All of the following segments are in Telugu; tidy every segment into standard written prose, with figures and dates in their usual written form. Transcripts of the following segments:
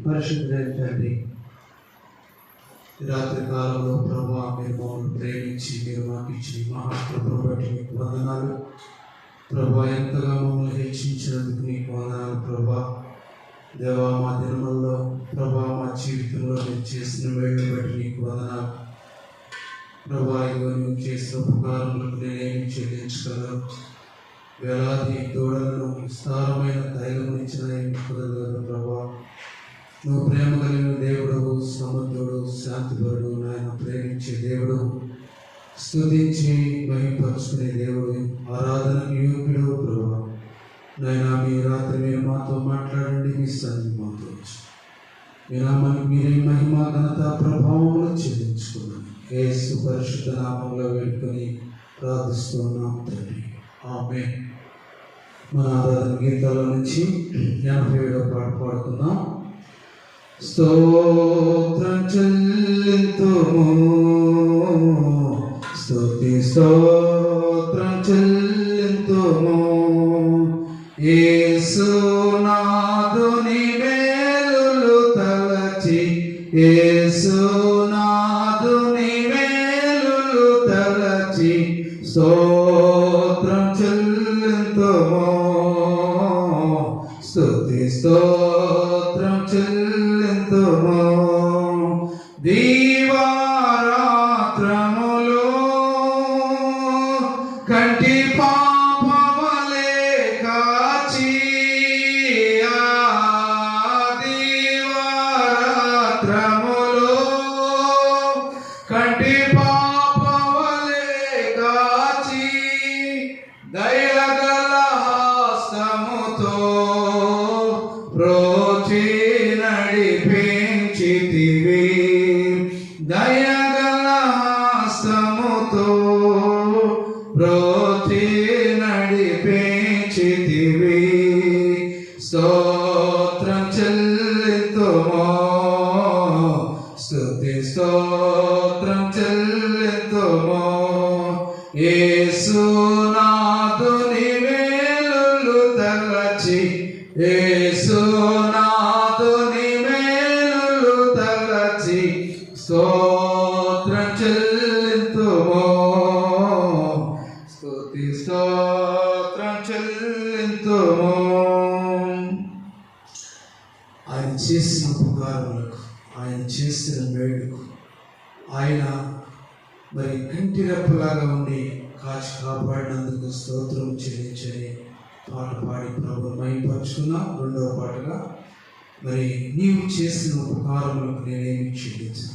పరిశుద్ధుడైన తండ్రి, రాత్రి కాలంలో ప్రభువా మీరు మమ్మల్ని ప్రేమించి మీరు మాకు ఇచ్చిన మహాకృపను బట్టి మీకు వందనాలు. ప్రభువా ఎంతగా మమ్మల్ని హెచ్చించినందుకు నీకు వందనాలు. ప్రభువా దేవా మా దినముల్లో ప్రభువా మా జీవితంలో మీరు చేసిన వేళ బట్టి నీకు వందనాలు. ప్రభువా ఇదిగో నువ్వు చేసిన ఉపకారములకు నేనేమి చెల్లించగలను? వేలాది దూడలను విస్తారమైన తైలం ఇచ్చిన కుదరగలరు. ప్రభువా నువ్వు ప్రేమ కలిగిన దేవుడు, సమర్థుడు, శాంతిపరుడు, నాయన ప్రేమించే దేవుడు, స్తుతించి మహిమపరుచుకునే దేవుడు, ఆరాధనకు యోగ్యుడు. ప్రభువా నాయన మీ రాత్రి మీరు మాతో మాట్లాడండి, మీ సన్నిధి మాతో మీ నామానికి మీరే మహిమ ఘనత ప్రభావములు చెల్లించుకున్నాను. యేసు పరిశుద్ధ నామంలో వేడుకొని ప్రార్థిస్తున్నాం తండ్రి, ఆమేన్. మన ఆరాధన గీతాల నుంచి 87వ పాట పాడుకుందాం. స్తోత్రం చెల్లింతుము, స్తుతి స్తోత్రం చెల్లింతుము, యేసునాథుని మేలులు తలచి, యేసునాథుని మేలులు తలచి, స్తోత్రం చెల్లింతుము, స్తుతి స్తోత్రం చెల్లింతుము. దీవారాత్రములు కంటి పాపవలే కాచి, దీవారాత్రములు కంటి పాపవలే కాచి, దయగల హస్తముతో ప్రోచి నడిపించితివి, దయగల హస్తముతో ప్రోచి నడిపించితివి. స్తోత్రం చెల్లింతుము, స్తుతి స్తోత్రం చెల్లింతుము, యేసునాథుని మేలులు తలచి, యేసునాథుని మేలులు తలచి, స్తోత్రం చెల్లింతుము, స్తుతి స్తోత్రం చెల్లింతుము. ఆయన చేసిన ఉపకారములకు, ఆయన చేసిన మేలుకు, ఆయన మరి కంటి రెప్పలాగా ఉండి కాచి కాపాడినందుకు స్తోత్రం చెల్లించని పాట పాడి ప్రభు మహిమపరుచుకున్నాం. రెండవ పాటగా మరి నీవు చేసిన ఉపకారములకు నేనేమి చెల్లించను,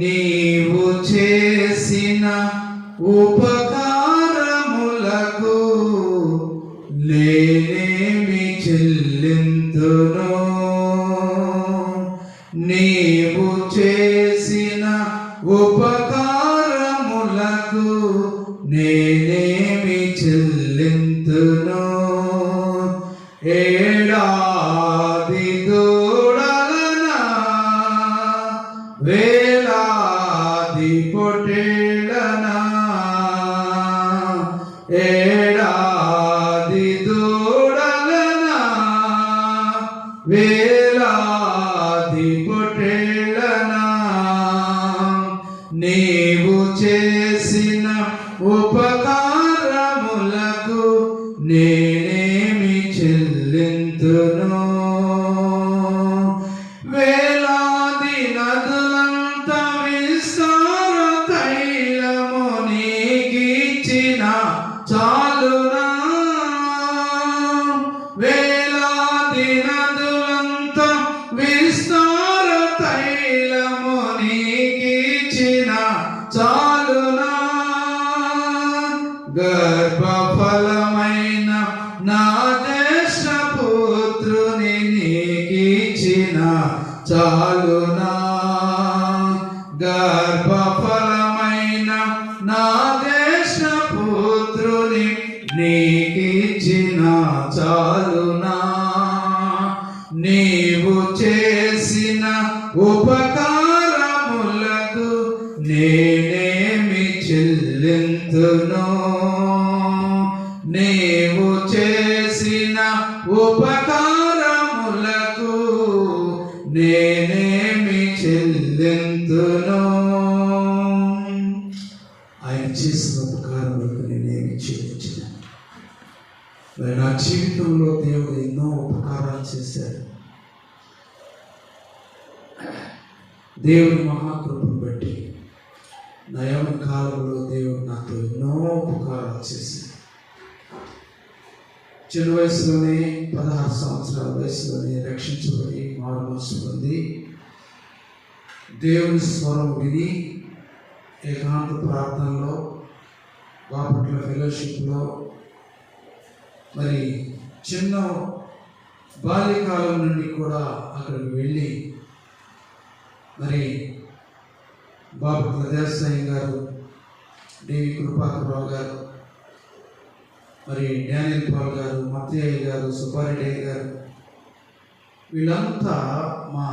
నీవు చేసిన ఉపకారములకు నేనేమి చెల్లింతును, నీవు చేసిన ఉపకారములకు నేనేమి చెల్లింతును. ఏడాది దూడలనా, వేలాది పొట్టేళ్ళనా, ఏడాది దూడలనా, వేలాది పొట్టేళ్ళనా, నీవు చేసిన ఉపకారములకు నేనేమి చెల్లింతును. వేలాది నదులంత విస్తార తైలము నీకిచ్చిన చాలునా, వేలాది నదులంత విస్తార తైలము నీకిచ్చిన చాలునా, గర్భఫలమైన నా దేశపుత్రుని నీకిచ్చిన చాలునా, గర్భఫలమైన నా దేశపుత్రుని నీకిచ్చిన చాలునా, నీవు చేసిన ఉపకారములకు నేనేమి చెల్లింతును, నీవు చేసిన ఉపకారములకు చేశారు. దేవుని మహాకృపను బట్టి నా యవ్వన కాలంలో దేవుడు నాతో ఎన్నో ఉపకారాలు చేశారు. చిన్న వయసులోనే 16 సంవత్సరాల వయసులోనే రక్షించబడి మారు మనసు పొంది దేవుని స్వరం విని ఏకాంత ప్రార్థనలో బాపట్ల ఫెలోషిప్లో మరి చిన్న బాల్యకాలం నుండి కూడా అక్కడికి వెళ్ళి మరి బాపట్ల దేవసాయి గారు, డివి కృపాకర్రావు గారు, మరి డానియల్ పాల్ గారు, మత్తయ్య గారు, సుబ్బారెడ్డి గారు, వీళ్ళంతా మా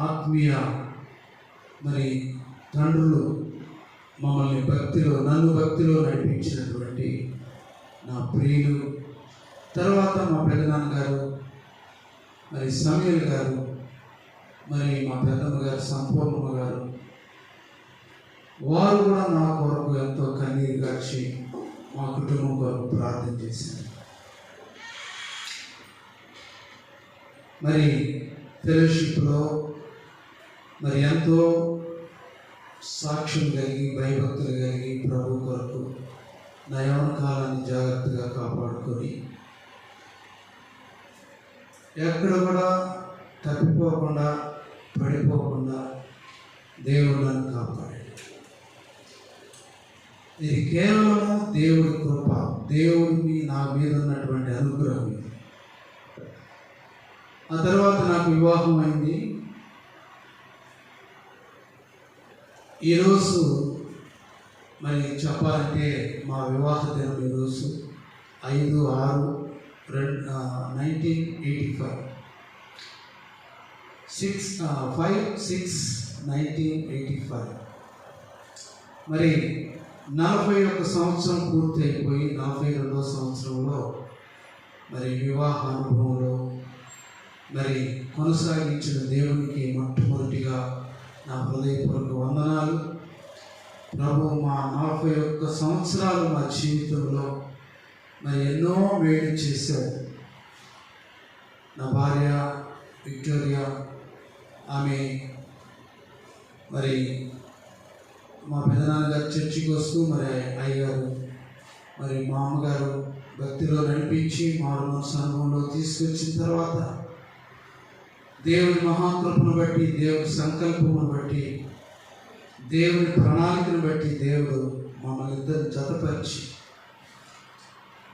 ఆత్మీయ మరి తండ్రులు. మమ్మల్ని నన్ను భక్తిలో నడిపించినటువంటి నా ప్రియులు. తర్వాత మా పెద్దనాన్న గారు, మరి సమీల్ గారు, మరి మా పెద్దమ్మ గారు సంపూర్ణమ్మ గారు, వారు కూడా నా కొరకు ఎంతో కన్నీరు గార్చి మా కుటుంబం కొరకు ప్రార్థన చేశారు. మరి ఫెలోషిప్లో మరి ఎంతో సాక్ష్యం కలిగి భయభక్తులు కలిగి ప్రభు కొరకు నా యవ్వన కాలాన్ని జాగ్రత్తగా కాపాడుకొని ఎక్కడ కూడా తప్పిపోకుండా పడిపోకుండా దేవుడు నన్ను కాపాడాడు. ఇది కేవలం దేవుడి కృప, దేవుడికి నా మీద ఉన్నటువంటి అనుగ్రహం. ఆ తర్వాత నాకు వివాహం అయింది. ఈరోజు మరి చెప్పాలంటే మా వివాహ దినం ఈరోజు 5/6/1985 5/6/1985 మరి 41 సంవత్సరం పూర్తి అయిపోయి 42వ సంవత్సరంలో మరి వివాహ అనుభవంలో మరి కొనసాగించిన దేవునికి మొట్టమొదటిగా నా హృదయపూర్వక వందనాలు. ప్రభు మా 41 సంవత్సరాలు మా జీవితంలో మరి ఎన్నో వేడి చేశారు. నా భార్య విక్టోరియా, ఆమె మరి మా పెదనాన్నగారు చర్చికి వస్తూ మరి అయ్యగారు మరి మా అమ్మగారు భక్తిలో నడిపించి మారు మనసు అనుభవంలో తీసుకొచ్చిన తర్వాత దేవుని మహాకృపను బట్టి, దేవుని సంకల్పమును బట్టి, దేవుని ప్రణాళికను బట్టి దేవుడు మమ్మల్ని ఇద్దరు జతపరిచి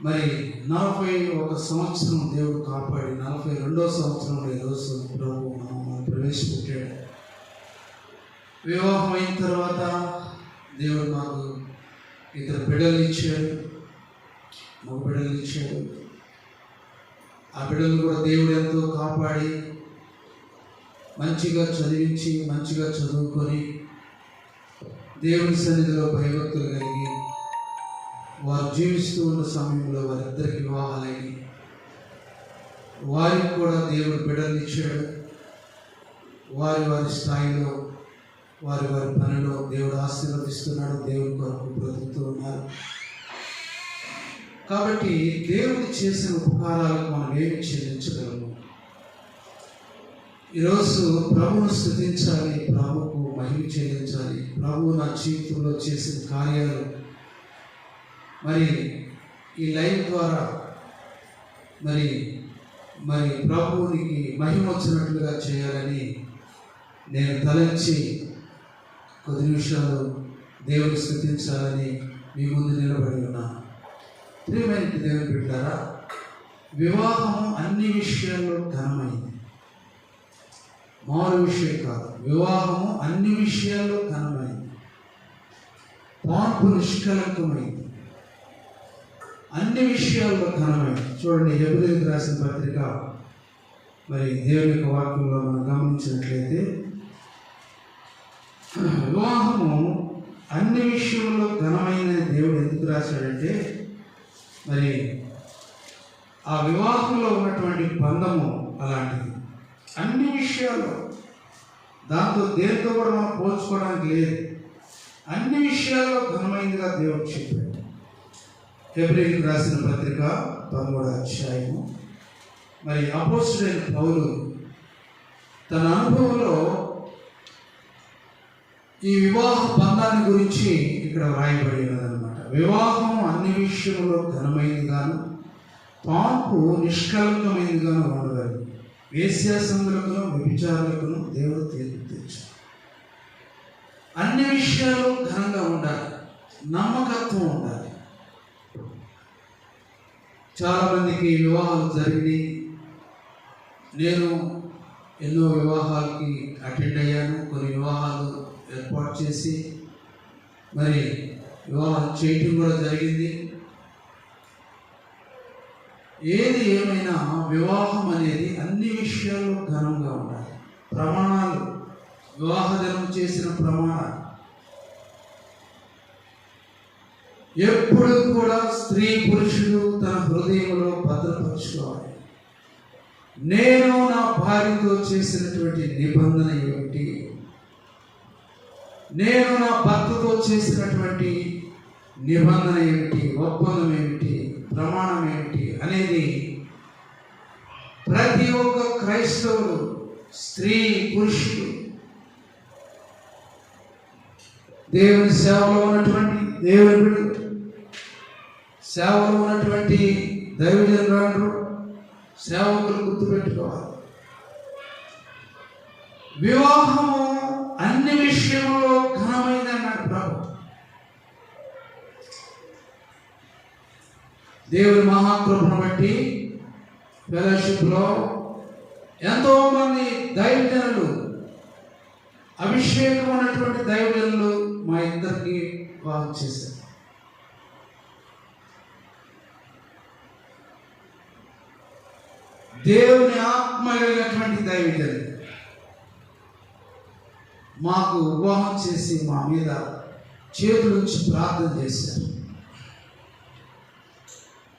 మరి 41 సంవత్సరం దేవుడు కాపాడి 42వ సంవత్సరంలో ఈరోజు ప్రభు మమ్మల్ని ప్రవేశపెట్టాడు. వివాహం అయిన తర్వాత దేవుడు మాకు 2 బిడ్డలు ఇచ్చాడు, మగ బిడ్డలు ఇచ్చాడు. ఆ బిడ్డలు కూడా దేవుడు ఎంతో కాపాడి మంచిగా చదివించి మంచిగా చదువుకొని దేవుని సన్నిధిలో భయభక్తులు కలిగి వారు జీవిస్తూ ఉన్న సమయంలో వారిద్దరికి వివాహాలైన వారికి కూడా దేవుడు బిడ్డలు ఇచ్చాడు. వారి స్థాయిలో వారి పనిలో దేవుడు ఆశీర్వదిస్తున్నాడు. దేవుని కొరకు బ్రతుకుతూ ఉన్నారు. కాబట్టి దేవుడు చేసిన ఉపకారాలకు మనం ఏమి చెల్లించగలము? ఈరోజు ప్రభువును స్తుతించాలి, ప్రభువుకు మహిమ చెల్లించాలి. ప్రభువు నా జీవితంలో చేసిన కార్యాలు మరి ఈ లైవ్ ద్వారా మరి ప్రభువునికి మహిమ వచ్చినట్లుగా చేయాలని నేను తలంచి కొద్ది నిమిషాలు దేవుని స్తుతించాలని మీ ముందు నిలబడి ఉన్నాను. ప్రియమైన దేవుని బిడ్డలారా, వివాహము అన్ని విషయాల్లో ఘనమైంది, మారు విషయం కాదు. వివాహము అన్ని విషయాల్లో ఘనమైంది, పార్పు నిష్కలంకమైంది, అన్ని విషయాల్లో ఘనమైంది. చూడండి, హెబ్రీయులకు రాసిన పత్రిక మరి దేవుని యొక్క వాక్యంలో మనం గమనించినట్లయితే వివాహము అన్ని విషయంలో ఘనమైన దేవుడు ఎందుకు రాశాడంటే మరి ఆ వివాహంలో ఉన్నటువంటి బంధము అలాంటిది. అన్ని విషయాల్లో దాంతో దేంతో కూడా మనం పోల్చుకోవడానికి లేదు. అన్ని విషయాల్లో ఘనమైనదిగా దేవుడు చెప్పాడు. హెబ్రీయులకు రాసిన పత్రిక 13వ అధ్యాయము మరి అపోస్తలుడైన పౌలు తన అనుభవంలో ఈ వివాహ బంధాన్ని గురించి ఇక్కడ వ్రాయబడి ఉన్నదన్నమాట. వివాహం అన్ని విషయంలో ఘనమైనదిగాను పాన్పు నిష్కలంకమైనదిగాను ఉండగలదు. వేశ్యాసంగులకును వ్యభిచారులకును దేవుడు తీర్పు తెచ్చాడు. అన్ని విషయాలు ఘనంగా ఉండాలి, నమ్మకత్వం ఉండాలి. చాలామందికి వివాహాలు జరిగినాయి. నేను ఎన్నో వివాహాలకి అటెండ్ అయ్యాను. కొన్ని వివాహాలు ఏర్పాటు చేసి మరి వివాహం చేయటం కూడా జరిగింది. ఏది ఏమైనా వివాహం అనేది అన్ని విషయాల్లో ఘనంగా ఉండాలి. ప్రమాణాలు, వివాహ దినం చేసిన ప్రమాణాలు ఎప్పుడు కూడా స్త్రీ పురుషుడు తన హృదయంలో భద్రపరచుకోవాలి. నేను నా భార్యతో చేసినటువంటి నిబంధన ఏమిటి, నేను నా భర్తతో చేసినటువంటి నిబంధన ఏమిటి, ఒప్పందం ఏమిటి, ప్రమాణం ఏమిటి అనేది ప్రతి ఒక్క క్రైస్తవుడు, స్త్రీ పురుషుడు, దేవుని సేవలో ఉన్నటువంటి దేవుని బిడ్డలు, సేవలో ఉన్నటువంటి దైవజనులు, సేవకులు గుర్తుపెట్టుకోవాలి. వివాహము అన్ని విషయంలో ఘనమైంది అన్నాడు ప్రభు. దేవుని మహాకృపను బట్టి ఫెలోషిప్లో ఎంతో మంది దైవజనులు, అభిషేకం ఉన్నటువంటి దైవజనులు మా ఇద్దరికి వివాహం చేశారు. దేవుని ఆత్మ కలిగినటువంటి దైవజనులు మాకు వివాహం చేసి మా మీద చేతులు ఉంచి ప్రార్థన చేశారు.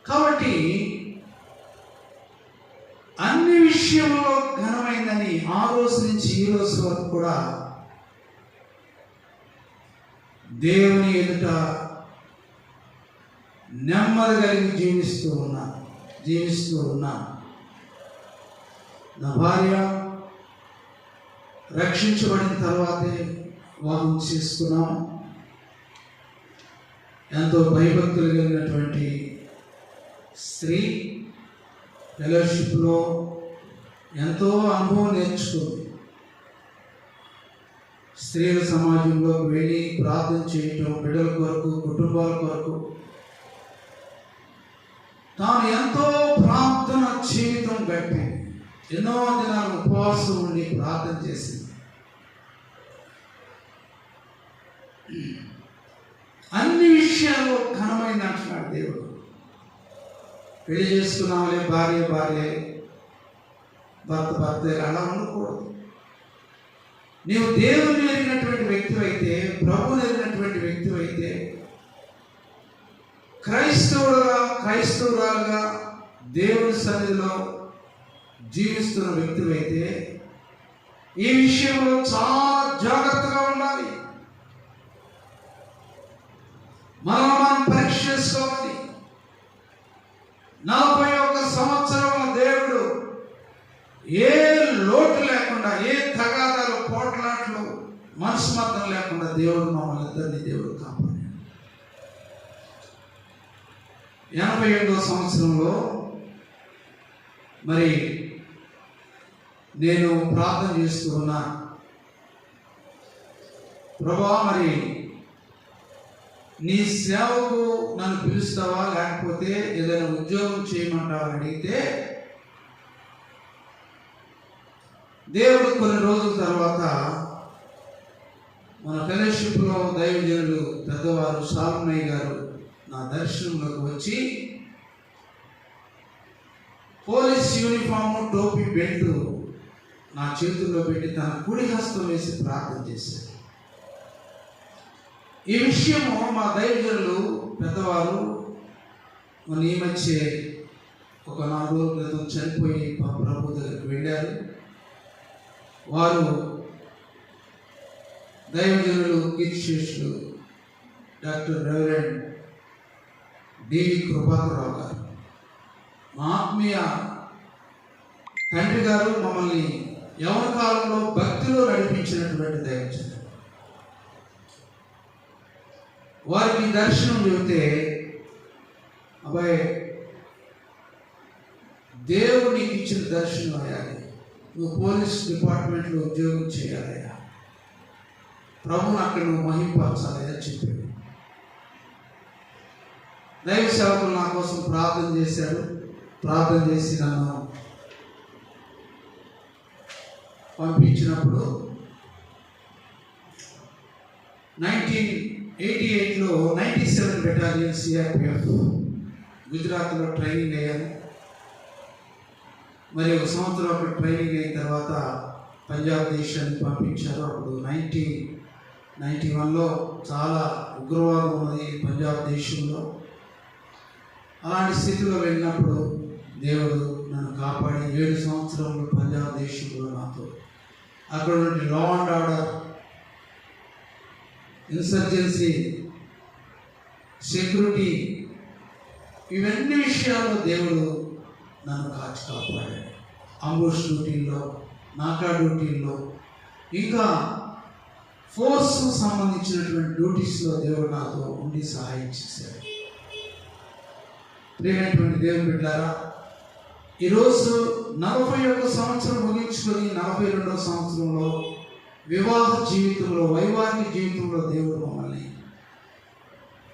కాబట్టి అన్ని విషయంలో ఘనమైందని ఆ రోజు నుంచి ఈ రోజు వరకు కూడా దేవుని ఎదుట నెమ్మది కలిగి జీవిస్తూ ఉన్నా. నా భార్య రక్షించబడిన తర్వాతే వివాహం చేసుకున్నాం. ఎంతో భయభక్తులు కలిగినటువంటి స్త్రీ, ఫెలోషిప్లో ఎంతో అనుభవం నేర్చుకుంది. స్త్రీల సమాజంలోకి వెళ్ళి ప్రార్థన చేయటం, బిడ్డల కొరకు, కుటుంబాల కొరకు తాను ఎంతో ప్రార్థన జీవితం గడిపింది. ఎన్నో దినాలు ఉపవాసం ఉండి ప్రార్థన చేసింది. అన్ని విషయాల్లో ఘనమైంది అంటున్నాడు దేవుడు. పెళ్లి చేసుకున్నామలే, భార్య భర్త అలా ఉండకూడదు. నీవు దేవుని ఎరిగినటువంటి వ్యక్తి అయితే, ప్రభువుని ఎరిగినటువంటి వ్యక్తి అయితే, క్రైస్తవురాలుగా దేవుని సన్నిధిలో జీవిస్తున్న వ్యక్తి అయితే ఈ విషయంలో చాలా జాగ్రత్తగా ఉండాలి. మనం పరీక్ష చేసుకోవాలి. 41 సంవత్సరం దేవుడు ఏ లోటు లేకుండా, ఏ తగాదాలు, పోట్లాట్లు, మనస్మర్థం లేకుండా దేవుడు మమ్మల్ని ఇద్దరిని దేవుడు కాపాడాడు. 88వ సంవత్సరంలో మరి నేను ప్రార్థన చేస్తూ ఉన్నా. ప్రభువా, మరి నీ సేవకు నన్ను పిలుస్తావా, లేకపోతే ఏదైనా ఉద్యోగం చేయమంటావా అడిగితే దేవుడు కొన్ని రోజుల తర్వాత మన ఫెలోషిప్లో దైవజనులు పెద్దవారు సాల్మయ్య గారు నా దర్శనంలోకి వచ్చి పోలీస్ యూనిఫాము, టోపీ, బెల్టు నా చేతుల్లో పెట్టి తన కుడి హస్తం వేసి ప్రార్థన చేశారు. ఈ విషయము మా దైవజనులు పెద్దవారు మన ఈ మధ్య ఒక 4 రోజుల క్రితం చనిపోయి ప్రభు దగ్గరికి వెళ్ళారు. వారు దైవజనులు కీర్తిశేషులు డాక్టర్ రెవరెండ్ డివి కృపాకరరావు గారు, మా ఆత్మీయ తండ్రి గారు మమ్మల్ని యవన కాలంలో భక్తిలో నడిపించినటువంటి దైవజనుడు. వారికి దర్శనం చెబితే, అబ్బాయి దేవుడు నీకు ఇచ్చిన దర్శనం అయ్యాలి, నువ్వు పోలీస్ డిపార్ట్మెంట్లో ఉద్యోగం చేయాలయ్యా, ప్రభుని అక్కడ నువ్వు మహింపరచాలయ్యా చెప్పాడు. దైవ సేవకులు నా కోసం ప్రార్థన చేశారు. ప్రార్థన చేసి నన్ను పంపించినప్పుడు 1988లో 97 బెటాలియన్ సిఆర్పిఎఫ్ గుజరాత్లో ట్రైనింగ్ అయ్యాను. మరి ఒక సంవత్సరం అక్కడ ట్రైనింగ్ అయిన తర్వాత పంజాబ్ దేశానికి పంపించారు. అప్పుడు 1991లో చాలా ఉగ్రవాదం ఉన్నది పంజాబ్ దేశంలో. అలాంటి స్థితిలో వెళ్ళినప్పుడు దేవుడు నన్ను కాపాడి 7 సంవత్సరంలో పంజాబ్ దేశంలో నాతో అక్కడ నుండి law and order, insurgency, security, ఇవన్నీ విషయాల్లో దేవుడు నన్ను కాచి కాపాడాడు. అంబుష్ డ్యూటీల్లో, నాకా డ్యూటీల్లో, ఇంకా ఫోర్స్ సంబంధించినటువంటి డ్యూటీస్లో దేవుడు నాతో ఉండి సహాయం చేశాడు. ప్రియమైనటువంటి దేవుని బిడ్డలారా, ఈరోజు 41 సంవత్సరం ముగించుకొని 42వ సంవత్సరంలో వివాహ జీవితంలో, వైవాహిక జీవితంలో దేవుడు మమ్మల్ని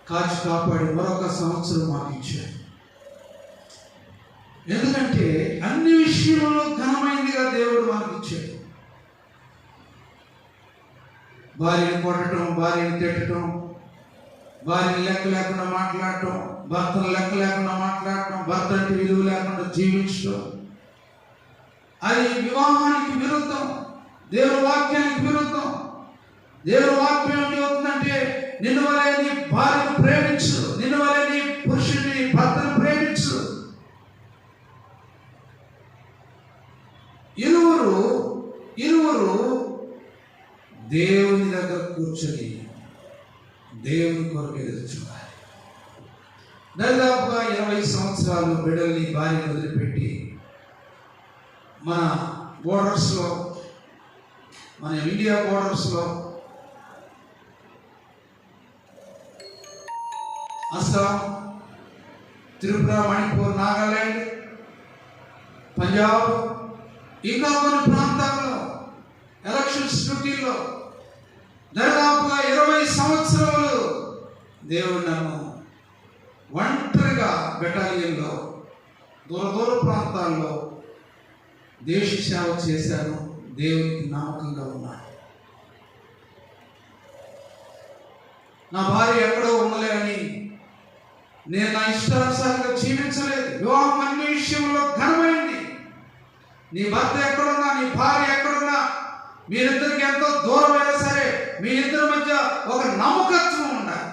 కాచి కాపాడి మరొక సంవత్సరం మాకు ఇచ్చాడు. ఎందుకంటే అన్ని విషయంలో ఘనమైనదిగా దేవుడు మాకు ఇచ్చాడు. భార్యను కొట్టడం, భార్యను తిట్టడం, భార్యను లెక్క లేకుండా మాట్లాడటం, భర్తను లెక్క లేకుండా మాట్లాడటం, భర్త అంటే విలువ లేకుండా జీవించడం, అది వివాహానికి విరుద్ధం, దేవుని వాక్యానికి విరుద్ధం. దేవుని వాక్యం ఏమిటి అవుతుందంటే, నిన్ను వలె నీ భార్యను ప్రేమించు, నిన్ను వలె నీ పురుషుడిని భర్తను ప్రేమించు. ఇరువురు దేవుని దగ్గర కూర్చొని దేవుని కొరకు ఎదురు చూడాలి. దాదాపుగా 20 సంవత్సరాలు బిడ్డల్ని భార్యను వదిలిపెట్టి మన బోర్డర్స్లో, మన ఇండియా బోర్డర్స్లో అస్సాం, త్రిపుర, మణిపూర్, నాగాలాండ్, పంజాబ్, ఇంకా కొన్ని ప్రాంతాల్లో ఎలక్షన్స్ డ్యూటీల్లో దాదాపుగా 20 సంవత్సరాలు దేవుడు నన్ను ఒంటరిగా బెటాలియన్లో దూర ప్రాంతాల్లో దేశ సేవ చేశాను. దేవునికి నమ్మకంగా ఉన్నాను. నా భార్య ఎక్కడో ఉన్నలే అని నేను నా ఇష్టానుసారంగా జీవించలేదు. వివాహం అన్ని విషయంలో ఘనమైంది. నీ భర్త ఎక్కడున్నా, నీ భార్య ఎక్కడున్నా, మీరిద్దరికి ఎంతో దూరం అయినా సరే మీ ఇద్దరి మధ్య ఒక నమ్మకత్వం ఉండాలి,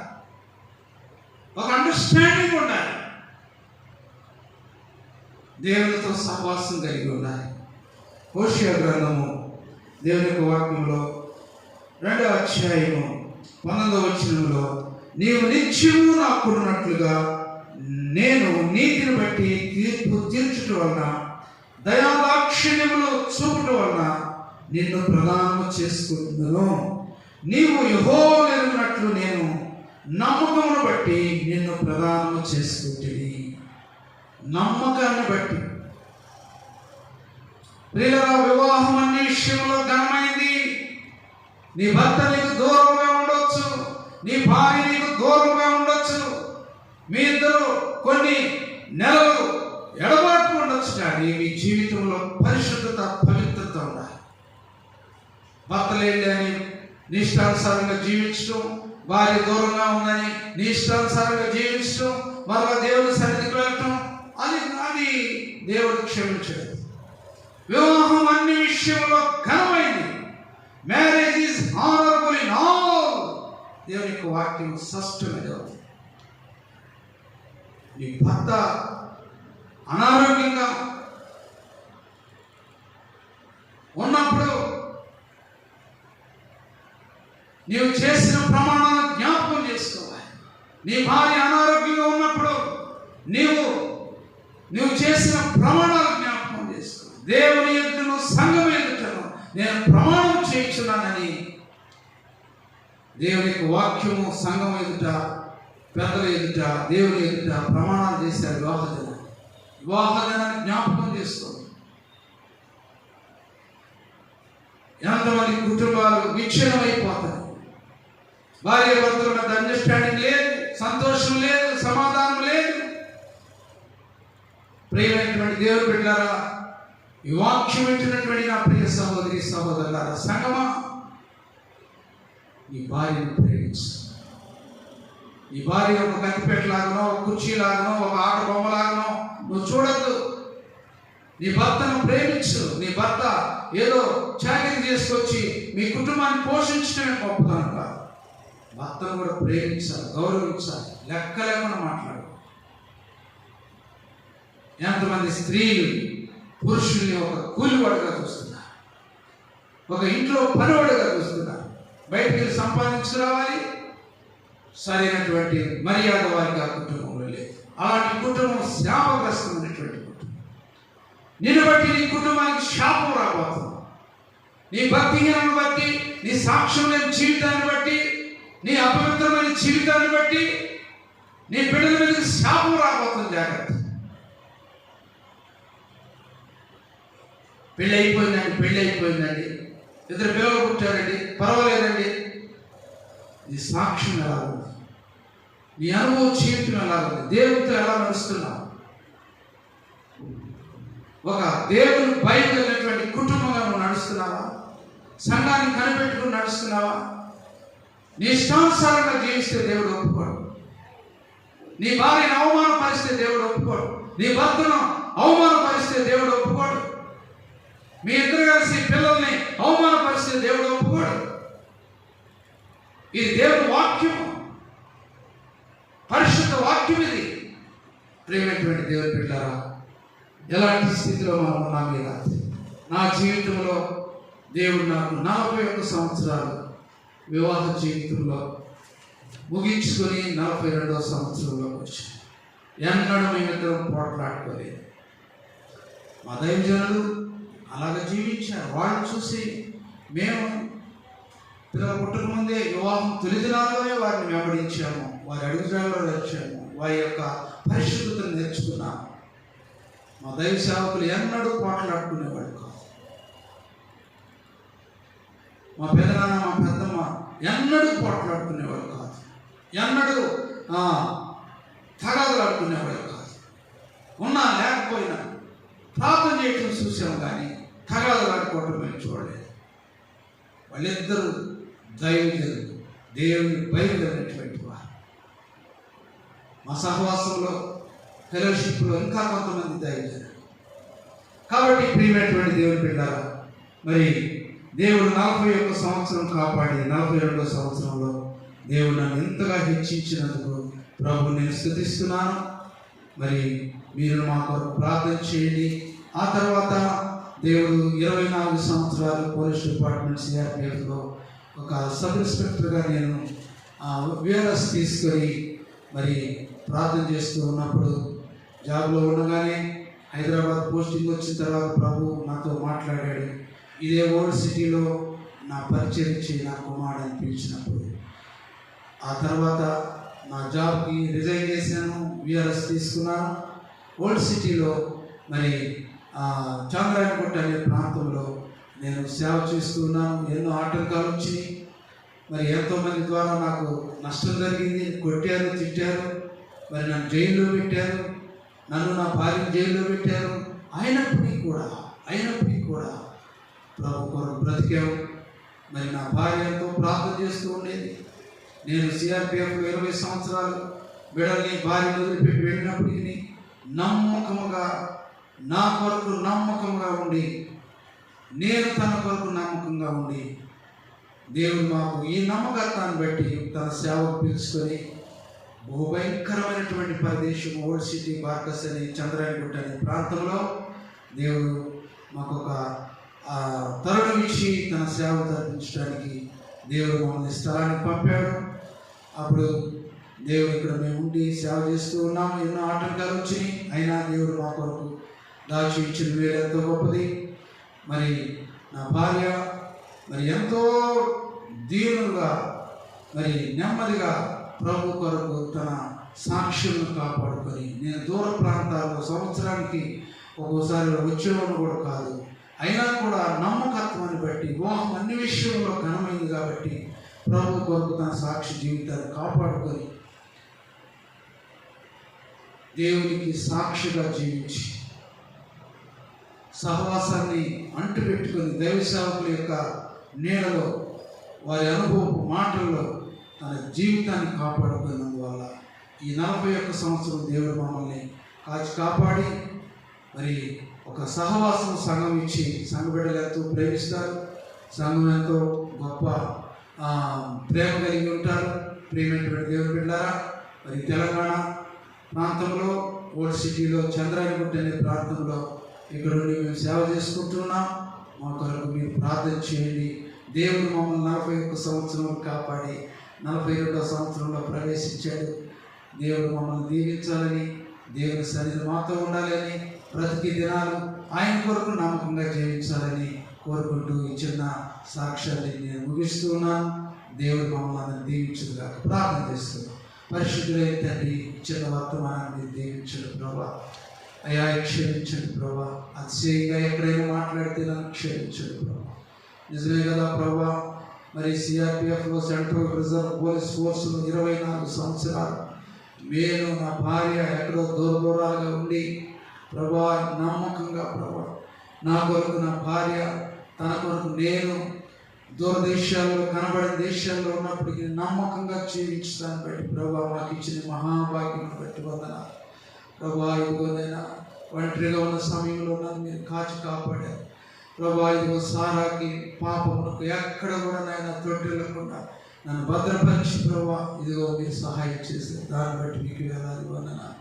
ఒక అండర్స్టాండింగ్ ఉండాలి, దేవునితో సహవాసం కలిగి ఉండాలి. హోషేయ గ్రంథము దేవుని యొక్క వాక్యంలో 2వ అధ్యాయము 19వ వచనంలో, నీవు నిత్యము నాకున్నట్లుగా నేను నీతిని బట్టి తీర్పు తీర్చుట వలన, దయాదాక్షిణ్యములు చూపుట వలన నిన్ను ప్రదానము చేసుకుంటున్నాను. నీవు యెహోవాను ఎరుగునట్లు నేను నమ్మకమును బట్టి నిన్ను ప్రదానము చేసుకుంటుంది. నమ్మకాన్ని బట్టి ప్రియులారా, వివాహం అన్ని విషయంలో ఘనమైంది. నీ భర్త నీకు దూరంగా ఉండొచ్చు, నీ భార్య నీకు దూరంగా ఉండొచ్చు, మీ ఇద్దరు కొన్ని నెలలు ఎడబాటు ఉండొచ్చు, కానీ మీ జీవితంలో పరిశుద్ధత, పవిత్రత ఉండాలి. భర్తలేండి అని నీ ఇష్టానుసారంగా జీవించడం, భార్య దూరంగా ఉందని నీ ఇష్టానుసారంగా జీవించడం, మరలా దేవుని సన్నిధికి వెళ్ళటం, అది దేవుడు క్షమించడు. వివాహం అన్ని విషయంలో ఘనమైంది. Marriage is honourable in all. దేవుని యొక్క వాక్యం స్పష్టంగా ఉంది. నీ భర్త అనారోగ్యంగా ఉన్నప్పుడు నీవు చేసిన ప్రమాణాలను జ్ఞాపకం చేసుకోవాలి. నీ భార్య అనారోగ్యంగా ఉన్నప్పుడు నీవు చేసిన ప్రమాణాలు జ్ఞాపకం చేసుకోవాలి. దేవుని ఎదుటను సంఘం ఎదుటను నేను ప్రమాణం చేయించున్నానని దేవుని యొక్క వాక్యము సంఘం ఎదుట, పెద్దల ఎదుట, దేవుని ఎదుట ప్రమాణాలు చేశారు. వివాహదినాన్ని జ్ఞాపకం చేసుకోండి. ఎంతమంది కుటుంబాలు విచ్ఛిన్నమైపోతాయి. భార్య భర్తల మధ్య అండర్స్టాండింగ్ లేదు, సంతోషం లేదు, సమాధానం లేదు. ప్రియమైనటువంటి దేవుని బిడ్డలారా, ఈ వాక్యం వింటున్నటువంటి నా ప్రియ సహోదరి సహోదరులారా, సంగమా, నీ భార్యను ప్రేమించు. నీ భార్య ఒక కత్తిపెట్టలాగనో, ఒక కుర్చీలాగనో, ఒక ఆట బొమ్మలాగనో నువ్వు చూడద్దు. నీ భర్తను ప్రేమించు. నీ భర్త ఏదో చాకరీ చేసుకొచ్చి మీ కుటుంబాన్ని పోషించడమే గొప్పతనం కాదు. భర్తను కూడా ప్రేమించాలి, గౌరవించాలి. లెక్క లేకుండా మాట్లాడు. ఎంతమంది స్త్రీలు పురుషుల్ని ఒక కూలివాడుగా చూస్తున్నారు, ఒక ఇంట్లో పనివాడుగా చూస్తున్నారు. బయటికి వెళ్ళి సంపాదించుకురావాలి, సరైనటువంటి మర్యాద వారికి ఆ కుటుంబంలో లేదు. అలాంటి కుటుంబం శాపగ్రస్తమైనటువంటి కుటుంబం. నిన్ను బట్టి నీ కుటుంబానికి శాపం రాబోతుంది. నీ భక్తిహీనాన్ని బట్టి, నీ సాక్ష్యం లేని జీవితాన్ని బట్టి, నీ అపవిత్రమైన జీవితాన్ని బట్టి నీ బిడ్డల మీద శాపం రాబోతుంది. జాగ్రత్త. పెళ్ళి అయిపోయిందండి, ఇద్దరు పిల్లలు పుట్టారండి, పర్వాలేదండి. నీ సాక్ష్యం ఎలా ఉంది? నీ అనుభవం జీవితం ఎలా ఉంది? దేవుడితో ఎలా నడుస్తున్నావు? ఒక దేవుని బయలుదేరినటువంటి కుటుంబంగా నువ్వు నడుస్తున్నావా? సంఘాన్ని కనిపెట్టుకుని నడుస్తున్నావా? నీ ఇష్టానుసారంగా జీవిస్తే దేవుడు ఒప్పుకోడు. నీ భార్యను అవమానపరిస్తే దేవుడు ఒప్పుకోడు. నీ భర్తను అవమానపరిస్తే దేవుడు ఒప్పుకోడు. మీ ఇద్దరు కలిసి పిల్లల్ని అవమానపరిస్తే దేవుడు ఒప్పుకోడు. ఇది దేవుని వాక్యం, పరిశుద్ధ వాక్యం. ఇది ప్రియమైనటువంటి దేవుని బిడ్డలారా, ఎలాంటి స్థితిలో మనం ఉన్నాం? మీద నా జీవితంలో దేవుడు నాకు 41 సంవత్సరాలు వివాహ జీవితంలో ముగించుకొని 42వ సంవత్సరంలోకి వచ్చాను. ఎన్నడూ మేమిద్దరం పోట్లాడుకోలేదు. మా దైవజనులు అలాగ జీవించారు. వాళ్ళు చూసి మేము పిల్లలు పుట్టకముందే వివాహం తొలి దినాల్లోనే వారిని వెంబడించాము, వారి అడుగుజాడలో నడిచాము, వారి యొక్క పరిశుద్ధతను నేర్చుకున్నాము. మా దైవ సేవకులు ఎన్నడూ పోట్లాడుకునేవాడు కాదు. మా పెదనాన్న, మా పెద్దమ్మ ఎన్నడూ పోట్లాడుకునేవాడు కాదు. ఎన్నడూ తగాదలాడుకునేవాడు కాదు. ఉన్నా లేకపోయినా ప్రార్థన చేయటం చూసాము, కానీ తగాదలాడుకోవటం మేము చూడలేదు. వాళ్ళిద్దరూ దైవజనులు, దేవుని బయలుదేరినటువంటి వారు. మా సహవాసంలో, ఫెలోషిప్లో ఇంకా కొంతమంది దైవజనులు. కాబట్టి ప్రియమైనటువంటి దేవుని బిడ్డలారా, మరి దేవుడు 41 సంవత్సరం కాపాడి 42వ సంవత్సరంలో దేవుడు నన్ను ఎంతగా హెచ్చించినందుకు ప్రభు నేను స్తుతిస్తున్నాను. మరి మీరు మా కొరకు ప్రార్థన చేయండి. ఆ తర్వాత దేవుడు 24 సంవత్సరాలు పోలీస్ డిపార్ట్మెంట్ సిఆర్పిఎఫ్లో ఒక సబ్ ఇన్స్పెక్టర్గా నేను విఆర్ఎస్ తీసుకొని మరి ప్రార్థన చేస్తూ ఉన్నప్పుడు, జాబ్లో ఉండగానే హైదరాబాద్ పోస్టింగ్ వచ్చిన తర్వాత ప్రభు నాతో మాట్లాడాడు. ఇదే ఓల్డ్ సిటీలో నా పరిచయం ఇచ్చి నా కుమారుడిని పిలిచినప్పుడు, ఆ తర్వాత నా జాబ్కి రిజైన్ చేశాను, విఆర్ఎస్ తీసుకున్నాను. ఓల్డ్ సిటీలో మరి చాంద్రాయణగుట్ట అనే ప్రాంతంలో నేను సేవ చేస్తూ ఉన్నాను. ఎన్నో ఆటంకాలు వచ్చినాయి. మరి ఎంతోమంది ద్వారా నాకు నష్టం జరిగింది. కొట్టారు, తిట్టారు, మరి నన్ను జైల్లో పెట్టారు, నన్ను నా భార్యను జైల్లో పెట్టారు. అయినప్పటికీ కూడా ప్రభు కొరకు బ్రతికాము. మరి నా భార్య ఎంతో ప్రార్థన చేస్తూ ఉండేది. నేను సిఆర్పిఎఫ్లో 20 సంవత్సరాలు బిడ్డల్ని భార్యను వదిలిపెట్టి వెళ్ళినప్పటికీ నమ్మకముగా, నా కొరకు నమ్మకంగా ఉండి, నేను తన కొరకు నమ్మకంగా ఉండి, దేవుడు మాకు ఈ నమ్మకత్వాన్ని బట్టి తన సేవకు పిలుచుకొని బహుభయంకరమైనటువంటి ప్రదేశం ఓల్డ్ సిటీ బార్కస్ అని చంద్రాయణగుట్ట అనే ప్రాంతంలో దేవుడు మాకు ఒక తరుణం ఇచ్చి తన సేవ జరిపించడానికి దేవుడు మమ్మల్ని స్థలానికి పంపాడు. అప్పుడు దేవుడు ఇక్కడ మేము ఉండి సేవ చేస్తూ ఉన్నాము. ఎన్నో ఆటంకాలు వచ్చినాయి, అయినా దేవుడు మా కొరకు దాచి ఇచ్చిన వేలు ఎంతో గొప్పది. మరి నా భార్య మరి ఎంతో దీనులుగా మరి నెమ్మదిగా ప్రభు కొరకు తన సాక్ష్యాలను కాపాడుకొని, నేను దూర ప్రాంతాల్లో సంవత్సరానికి ఒక్కోసారి వచ్చేవాళ్ళు కూడా కాదు, అయినా కూడా నమ్మకత్వాన్ని బట్టి వివాహం అన్ని విషయంలో ఘనమైంది కాబట్టి ప్రభు కొరకు తన సాక్షి జీవితాన్ని కాపాడుకొని దేవునికి సాక్షిగా జీవించి సహవాసాన్ని అంటుపెట్టుకొని దైవ సేవకుల యొక్క నీడలో వారి అనుభవపు మాటల్లో తన జీవితాన్ని కాపాడుకున్నందువల్ల ఈ 41 సంవత్సరం దేవుడు మమ్మల్ని కాపాడి మరి ఒక సహవాసం సంఘం ఇచ్చి, సంఘ బిడ్డలు ఎంతో ప్రేమిస్తారు, సంఘం ఎంతో గొప్ప ప్రేమ కలిగి ఉంటారు. ప్రేమైనటువంటి దేవుని బిడ్డలారా, మరి తెలంగాణ ప్రాంతంలో ఓల్డ్ సిటీలో చంద్రాయనగుట్ట అనే ప్రాంతంలో ఇక్కడ నుండి మేము సేవ చేసుకుంటున్నాం. మా కొరకు మీరు ప్రార్థన చేయండి. దేవుడు మమ్మల్ని 41 సంవత్సరాలు కాపాడి 42వ సంవత్సరంలో ప్రవేశించాడు. దేవుడు మమ్మల్ని దీవించాలని, దేవుని సన్నిధి మాతో ఉండాలని, బ్రతికి దినాలు ఆయన కొరకు నమ్మకంగా జీవించాలని కోరుకుంటూ ఈ చిన్న సాక్ష్యాన్ని నేను ముగిస్తూ ఉన్నాను. దేవుడు మమ్మల్ని దీవించుగా ప్రార్థన చేస్తున్నాను. పరిశుద్ధులైన తండ్రి, చిన్న వర్తమానాన్ని దీవించండి ప్రభా. అయ్యా క్షమించండి ప్రభా. అతిశయంగా ఎక్కడైనా మాట్లాడితే నన్ను క్షమించండి ప్రభా. నిజమే కదా ప్రభా, మరి సిఆర్పిఎఫ్లో సెంట్రల్ రిజర్వ్ పోలీస్ ఫోర్సులో 24 సంవత్సరాలు నేను నా భార్య ఎక్కడో దూరాలుగా ఉండి ప్రభా నమ్మకంగా ప్రభా నా కొరకు నా భార్య, తన కొరకు నేను దూరదేశాల్లో కనబడిన దేశాల్లో ఉన్నప్పటికీ నమ్మకంగా జీవించడాన్ని బట్టి ప్రభా మాకు ఇచ్చిన మహాభాగ్యం బట్టి వందనాలు ప్రభా. ఇదిగోనైనా ఒంటరిగా ఉన్న సమయంలో నన్ను మీరు కాచి కాపాడారు ప్రభా. ఇదిగో సారాకి పాపములకు ఎక్కడ కూడా నాయన తొట్టిల్లకుండా నన్ను భద్రపరిచి ప్రభా ఇదిగో మీరు సహాయం చేశారు. దాన్ని బట్టి మీకు వేలాది వందనాలు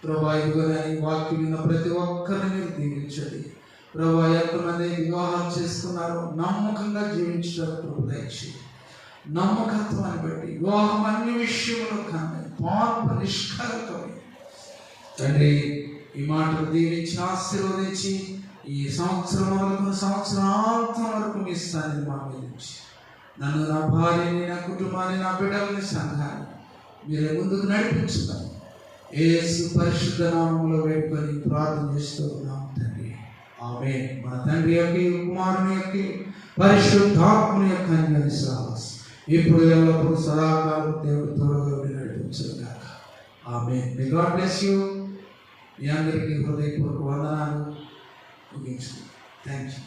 ప్రభా. ఇదిగో ఈ వాక్యం విన్న ప్రతి ఒక్కరిని మీరు దీవించండి ప్రభా. ఎంతమంది వివాహాలు చేసుకున్నారో నమ్మకంగా జీవించడానికి ప్రభు దయచేయండి. నమ్మకత్వాన్ని బట్టి వివాహం అన్ని విషయంలో కన్నా పాప నిష్కలకమే తండ్రి ఈ మాటలు దీవించి ఆశీర్వదించి ఈ సంవత్సరం వరకు సంవత్సరాంతం వరకు మీ స్థానాన్ని మా మీద ఉంచి నన్ను, నా భార్యని, నా కుటుంబాన్ని, నా బిడ్డలని, సంఘాన్ని మీరే ముందుకు నడిపించుతాను. యేసు పరిశుద్ధ నామములో వేడుకొని ప్రార్థన చేస్తూ ఉన్నాము తండ్రి, ఆమేన్. మన తండ్రి యొక్క కుమారుని యొక్క పరిశుద్ధాత్మని యొక్క అన్యోన్య సహవాసం ఇప్పుడు ఎల్లప్పుడూ సదాకాలం దేవుడు తోడుగా నడిపించుగాక. ఆమేన్. May God bless you. మీ అందరికీ హృదయపూర్వక వందనాలు ముగించు. Thank you.